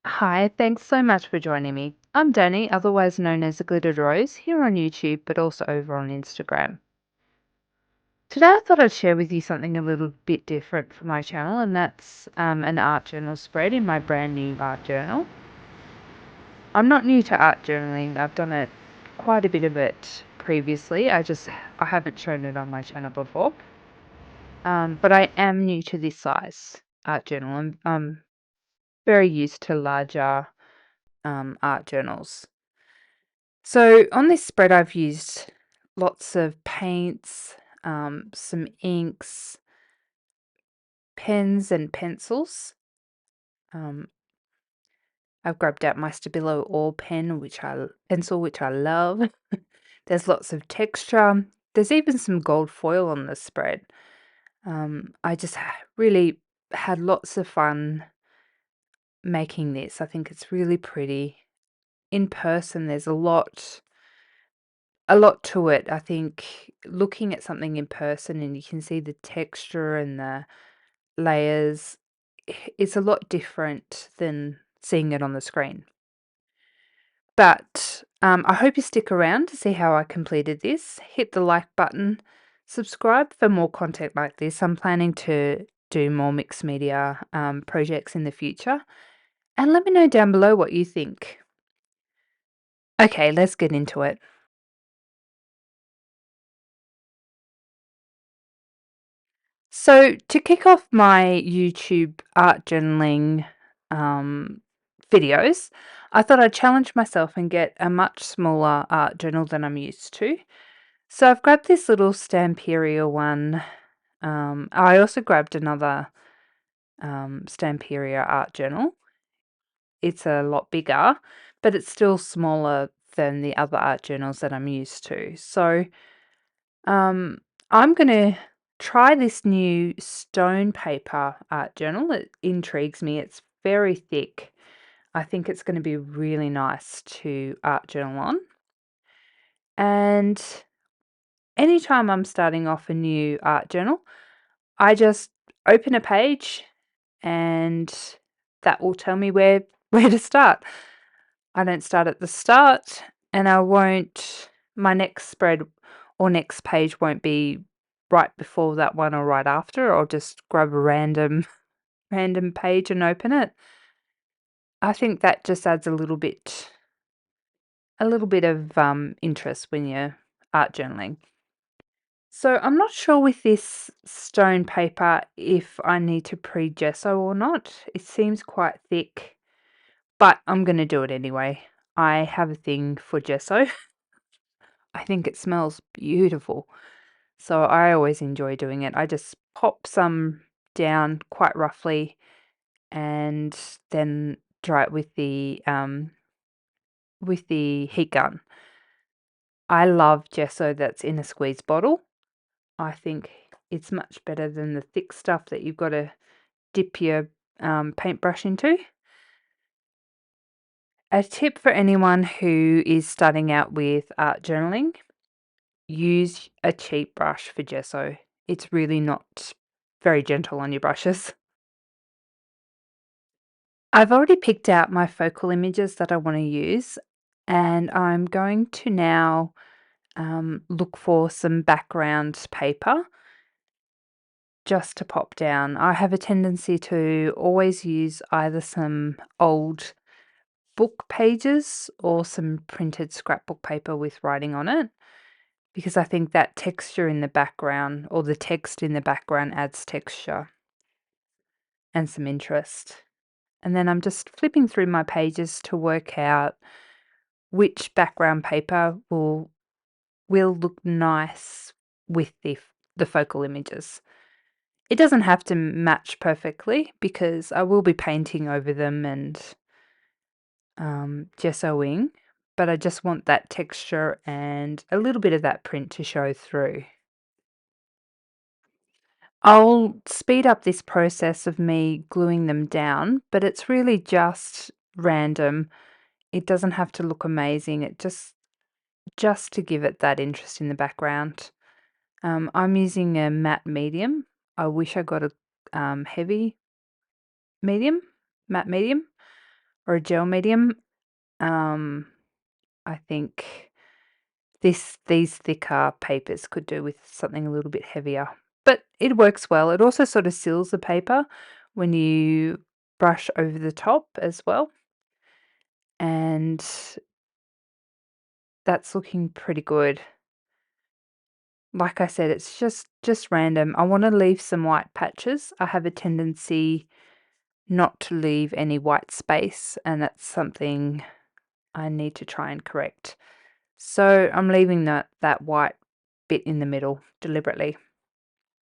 Hi, thanks so much for joining me. I'm Danny, otherwise known as the Glittered Rose, here on YouTube, but also over on Instagram. Today I thought I'd share with you something a little bit different for my channel, and that's an art journal spread in my brand new art journal. I'm not new to art journaling, I've done it quite a bit of it previously, I haven't shown it on my channel before. But I am new to this size art journal. I'm very used to larger art journals. So on this spread, I've used lots of paints, some inks, pens and pencils. I've grabbed out my Stabilo All pencil, which I love. There's lots of texture. There's even some gold foil on the spread. I just really had lots of fun making this. I think it's really pretty. In person, there's a lot to it. I think looking at something in person and you can see the texture and the layers, it's a lot different than seeing it on the screen. But I hope you stick around to see how I completed this. Hit the like button, subscribe for more content like this. I'm planning to do more mixed media projects in the future. And let me know down below what you think. Okay, let's get into it. So to kick off my YouTube art journaling videos, I thought I'd challenge myself and get a much smaller art journal than I'm used to. So I've grabbed this little Stamperia one. I also grabbed another Stamperia art journal. It's a lot bigger, but it's still smaller than the other art journals that I'm used to. So I'm going to try this new stone paper art journal. It intrigues me. It's very thick. I think it's going to be really nice to art journal on. And anytime I'm starting off a new art journal, I just open a page and that will tell me where to start. I don't start at the start, and my next spread or next page won't be right before that one or right after. I'll just grab a random page and open it. I think that just adds a little bit of interest when you're art journaling. So I'm not sure with this stone paper if I need to pre-gesso or not. It seems quite thick, but I'm going to do it anyway. I have a thing for gesso. I think it smells beautiful. So I always enjoy doing it. I just pop some down quite roughly and then dry it with the heat gun. I love gesso that's in a squeeze bottle. I think it's much better than the thick stuff that you've got to dip your paintbrush into. A tip for anyone who is starting out with art journaling: use a cheap brush for gesso. It's really not very gentle on your brushes. I've already picked out my focal images that I want to use, and I'm going to now look for some background paper just to pop down. I have a tendency to always use either some old book pages or some printed scrapbook paper with writing on it, because I think that texture in the background, or the text in the background, adds texture and some interest. And then I'm just flipping through my pages to work out which background paper will look nice with the focal images. It doesn't have to match perfectly because I will be painting over them and gessoing, but I just want that texture and a little bit of that print to show through. I'll speed up this process of me gluing them down, but it's really just random. It doesn't have to look amazing. It just to give it that interest in the background. I'm using a matte medium. I wish I got a heavy medium, matte medium, or a gel medium. I think these thicker papers could do with something a little bit heavier, but it works well. It also sort of seals the paper when you brush over the top as well, and that's looking pretty good. Like I said, it's just random. I want to leave some white patches. I have a tendency not to leave any white space, and that's something I need to try and correct. So I'm leaving that white bit in the middle deliberately.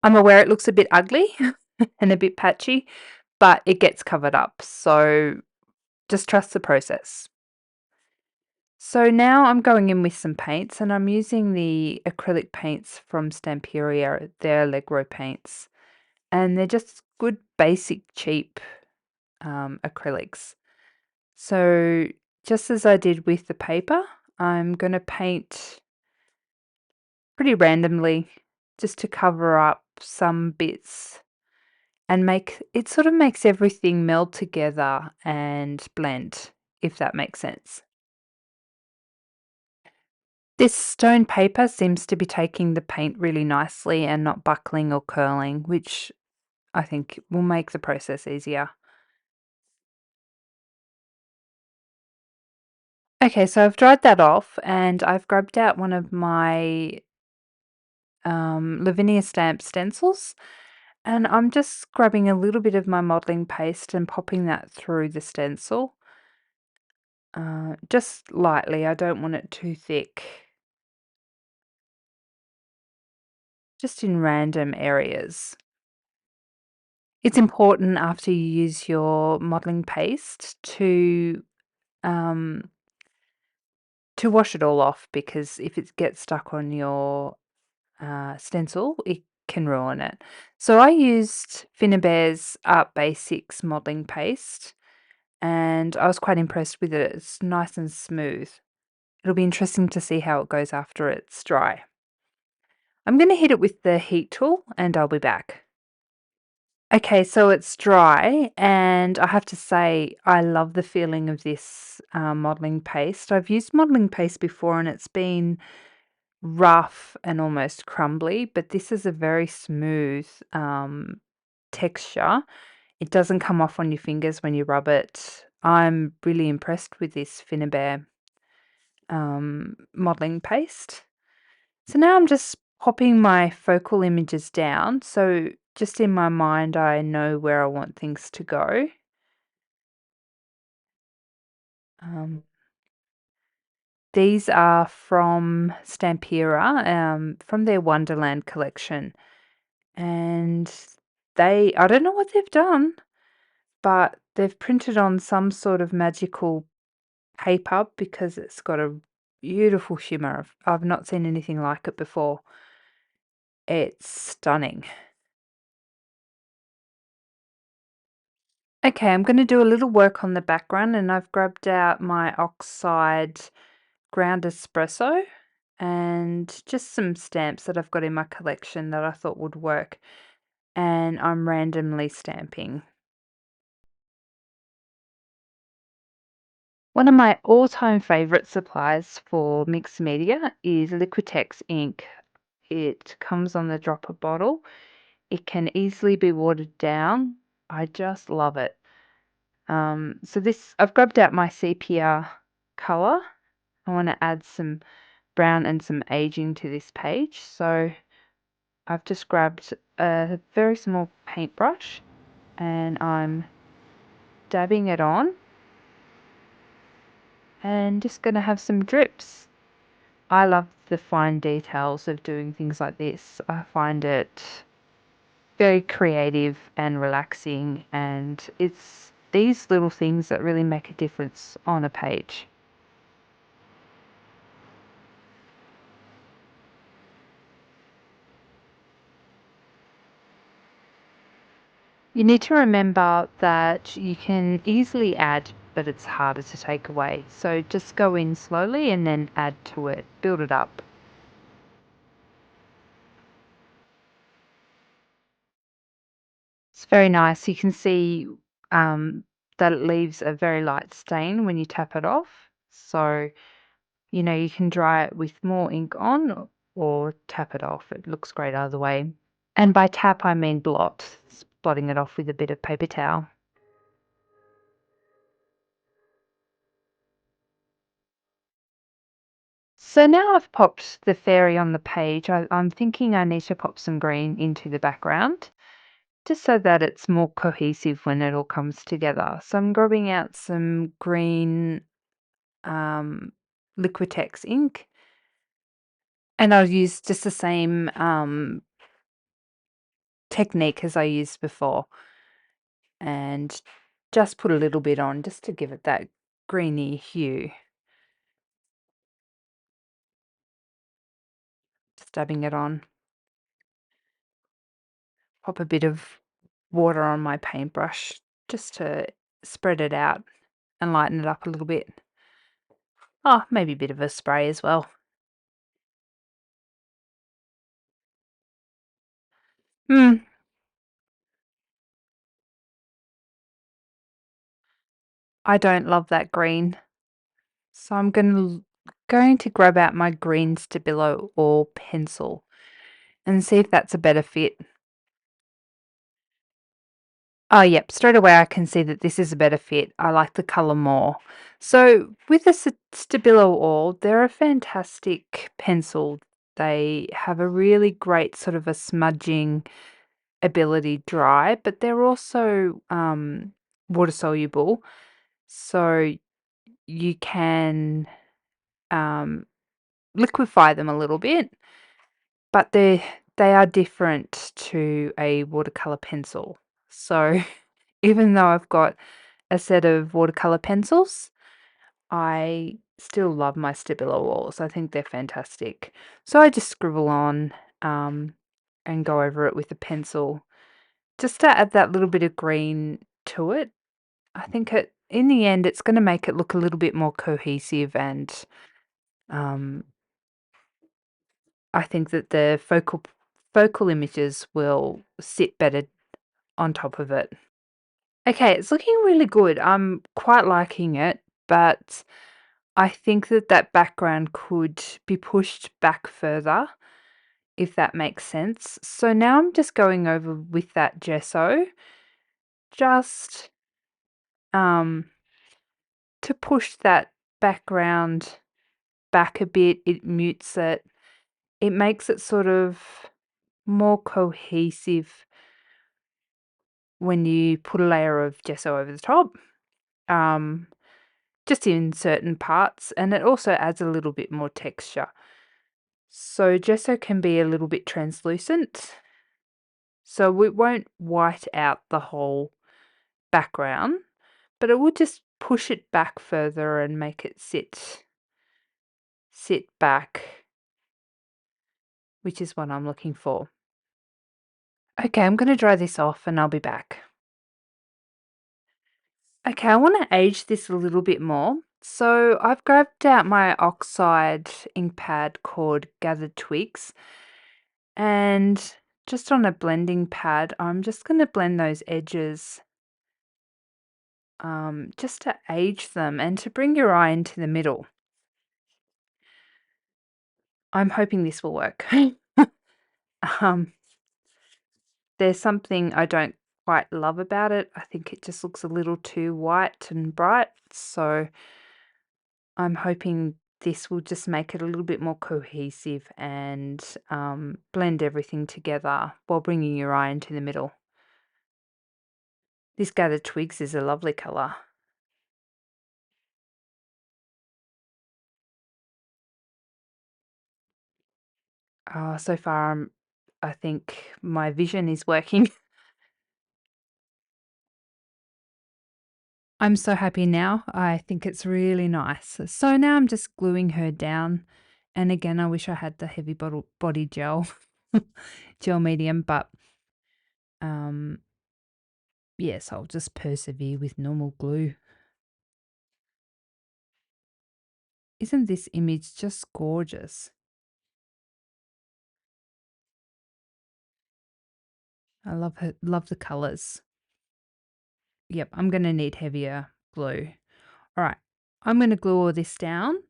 I'm aware it looks a bit ugly and a bit patchy, but it gets covered up. So just trust the process. So now I'm going in with some paints, and I'm using the acrylic paints from Stamperia. They're Allegro paints, and they're just good, basic, cheap acrylics. So just as I did with the paper, I'm going to paint pretty randomly just to cover up some bits and make it sort of makes everything meld together and blend, if that makes sense. This stone paper seems to be taking the paint really nicely and not buckling or curling, which I think will make the process easier. Okay, so I've dried that off and I've grabbed out one of my Lavinia stamp stencils, and I'm just grabbing a little bit of my modeling paste and popping that through the stencil. Just lightly, I don't want it too thick. Just in random areas. It's important after you use your modeling paste um, to wash it all off, because if it gets stuck on your stencil, it can ruin it. So I used Finnabair's Art Basics modeling paste, and I was quite impressed with it. It's nice and smooth. It'll be interesting to see how it goes after it's dry. I'm going to hit it with the heat tool and I'll be back. Okay, so it's dry, and I have to say I love the feeling of this modeling paste. I've used modeling paste before and it's been rough and almost crumbly, but this is a very smooth texture. It doesn't come off on your fingers when you rub it. I'm really impressed with this Finnabair modeling paste. So now I'm just popping my focal images down. So just in my mind, I know where I want things to go. Um, these are from Stamperia, from their Wonderland collection. And I don't know what they've done, but they've printed on some sort of magical paper because it's got a beautiful shimmer. I've not seen anything like it before. It's stunning. Okay, I'm going to do a little work on the background, and I've grabbed out my Oxide ground espresso and just some stamps that I've got in my collection that I thought would work, and I'm randomly stamping. One of my all-time favorite supplies for mixed media is Liquitex ink. It comes on the dropper bottle. It can easily be watered down. I just love it. So I've grabbed out my sepia color. I want to add some brown and some aging to this page. So I've just grabbed a very small paintbrush and I'm dabbing it on and just going to have some drips. I love the fine details of doing things like this. I find it very creative and relaxing, and it's these little things that really make a difference on a page. You need to remember that you can easily add, but it's harder to take away. So just go in slowly and then add to it, build it up. It's very nice. You can see that it leaves a very light stain when you tap it off. So, you can dry it with more ink on or tap it off. It looks great either way. And by tap, I mean blot, blotting it off with a bit of paper towel. So now I've popped the fairy on the page, I'm thinking I need to pop some green into the background, just so that it's more cohesive when it all comes together. So I'm grabbing out some green Liquitex ink, and I'll use just the same technique as I used before, and just put a little bit on just to give it that greeny hue. Just dabbing it on. Pop a bit of water on my paintbrush just to spread it out and lighten it up a little bit. Oh, maybe a bit of a spray as well. Hmm, I don't love that green. So I'm going to grab out my green Stabilo All Pencil and see if that's a better fit. Oh, yep, straight away I can see that this is a better fit. I like the colour more. So with the Stabilo All, they're a fantastic pencil. They have a really great sort of a smudging ability dry, but they're also water soluble. So you can um, liquefy them a little bit, but they are different to a watercolor pencil. So even though I've got a set of watercolor pencils, I still love my Stabilo walls. I think they're fantastic. So I just scribble on and go over it with a pencil just to add that little bit of green to it. I think in the end it's going to make it look a little bit more cohesive, and um, I think that the focal images will sit better on top of it. Okay, it's looking really good. I'm quite liking it, but I think that that background could be pushed back further, if that makes sense. So now I'm just going over with that gesso, just um, to push that background back a bit. It mutes it. It makes it sort of more cohesive when you put a layer of gesso over the top, um, just in certain parts, and it also adds a little bit more texture. So gesso can be a little bit translucent, so it won't white out the whole background, but it will just push it back further and make it sit back, which is what I'm looking for. Okay, I'm going to dry this off and I'll be back. Okay, I want to age this a little bit more. So I've grabbed out my Oxide ink pad called Gathered Twigs, and just on a blending pad, I'm just going to blend those edges just to age them and to bring your eye into the middle. I'm hoping this will work. um, there's something I don't quite love about it. I think it just looks a little too white and bright, so I'm hoping this will just make it a little bit more cohesive and blend everything together while bringing your eye into the middle. This Gathered Twigs is a lovely colour. So far, I think my vision is working. I'm so happy now. I think it's really nice. So now I'm just gluing her down. And again, I wish I had the heavy body gel, gel medium, but um, yes, I'll just persevere with normal glue. Isn't this image just gorgeous? I love the colors. Yep, I'm going to need heavier glue. All right, I'm going to glue all this down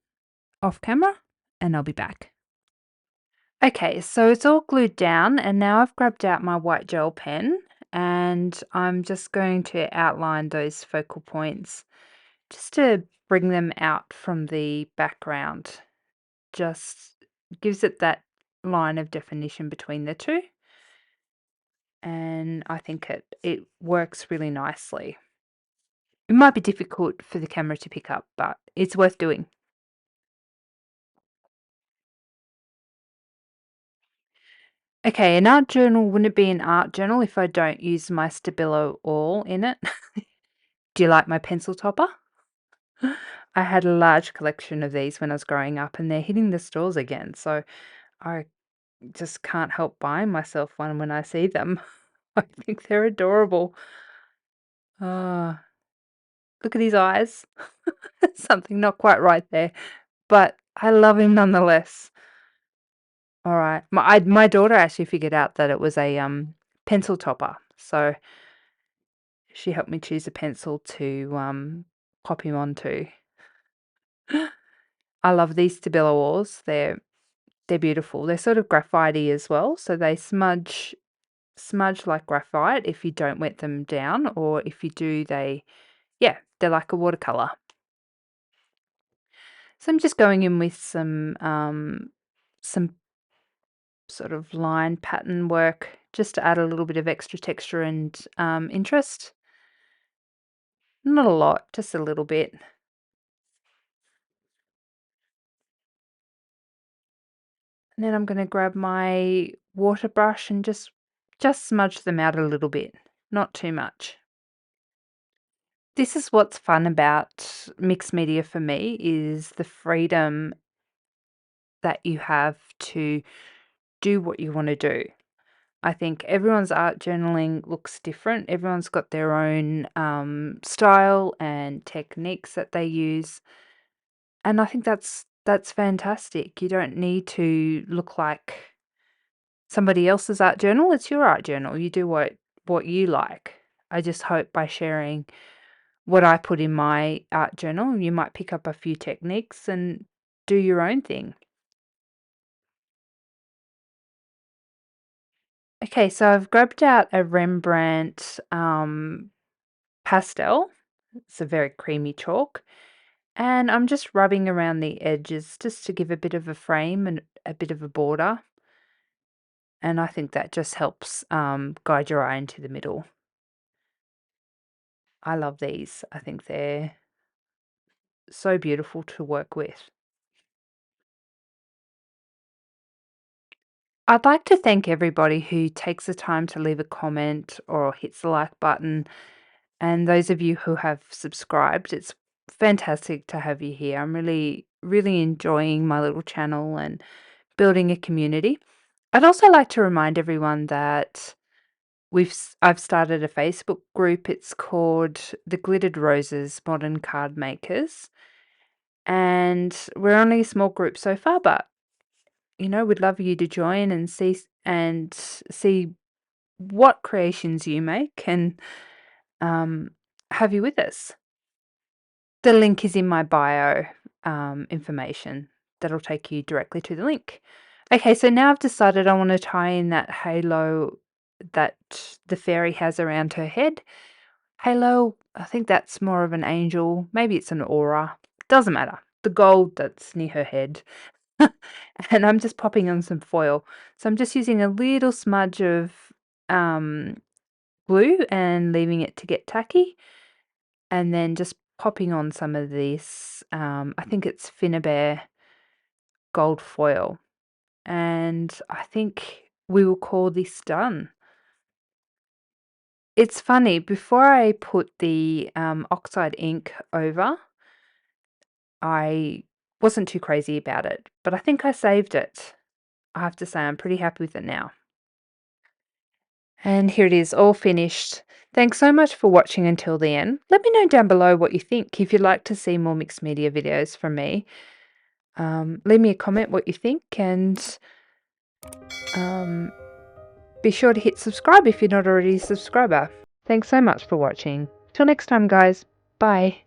off camera and I'll be back. Okay, so it's all glued down and now I've grabbed out my white gel pen and I'm just going to outline those focal points just to bring them out from the background. Just gives it that line of definition between the two. And I think it works really nicely. It might be difficult for the camera to pick up, but it's worth doing. Okay, an art journal wouldn't be an art journal if I don't use my Stabilo All in it. Do you like my pencil topper? I had a large collection of these when I was growing up and they're hitting the stores again, so I just can't help buying myself one when I see them. I think they're adorable. Ah, look at his eyes. Something not quite right there, but I love him nonetheless. All right. My daughter actually figured out that it was a pencil topper, so she helped me choose a pencil to pop him onto. I love these Stabilo Alls. They're beautiful. They're sort of graphite-y as well, so they smudge like graphite if you don't wet them down, or if you do, they're like a watercolor. So I'm just going in with some sort of line pattern work just to add a little bit of extra texture and interest. Not a lot, just a little bit. And then I'm going to grab my water brush and just smudge them out a little bit, not too much. This is what's fun about mixed media for me, is the freedom that you have to do what you want to do. I think everyone's art journaling looks different. Everyone's got their own style and techniques that they use. And I think that's fantastic. You don't need to look like somebody else's art journal. It's your art journal. You do what you like. I just hope by sharing what I put in my art journal, you might pick up a few techniques and do your own thing. Okay, so I've grabbed out a Rembrandt pastel. It's a very creamy chalk. And I'm just rubbing around the edges just to give a bit of a frame and a bit of a border. And I think that just helps guide your eye into the middle. I love these. I think they're so beautiful to work with. I'd like to thank everybody who takes the time to leave a comment or hits the like button, and those of you who have subscribed. It's fantastic to have you here. I'm really, really enjoying my little channel and building a community. I'd also like to remind everyone that I've started a Facebook group. It's called The Glittered Roses Modern Card Makers. And we're only a small group so far, but we'd love you to join and see what creations you make and have you with us. The link is in my bio information. That'll take you directly to the link. Okay, so now I've decided I want to tie in that halo that the fairy has around her head. Halo, I think that's more of an angel. Maybe it's an aura. Doesn't matter. The gold that's near her head. And I'm just popping on some foil. So I'm just using a little smudge of glue and leaving it to get tacky. And then just popping on some of this, I think it's Finnabair gold foil. And I think we will call this done. It's funny, before I put the Oxide ink over, I wasn't too crazy about it, but I think I saved it. I have to say I'm pretty happy with it now. And here it is, all finished. Thanks so much for watching until the end. Let me know down below what you think. If you'd like to see more mixed media videos from me, leave me a comment what you think, and be sure to hit subscribe if you're not already a subscriber. Thanks so much for watching. Till next time, guys. Bye.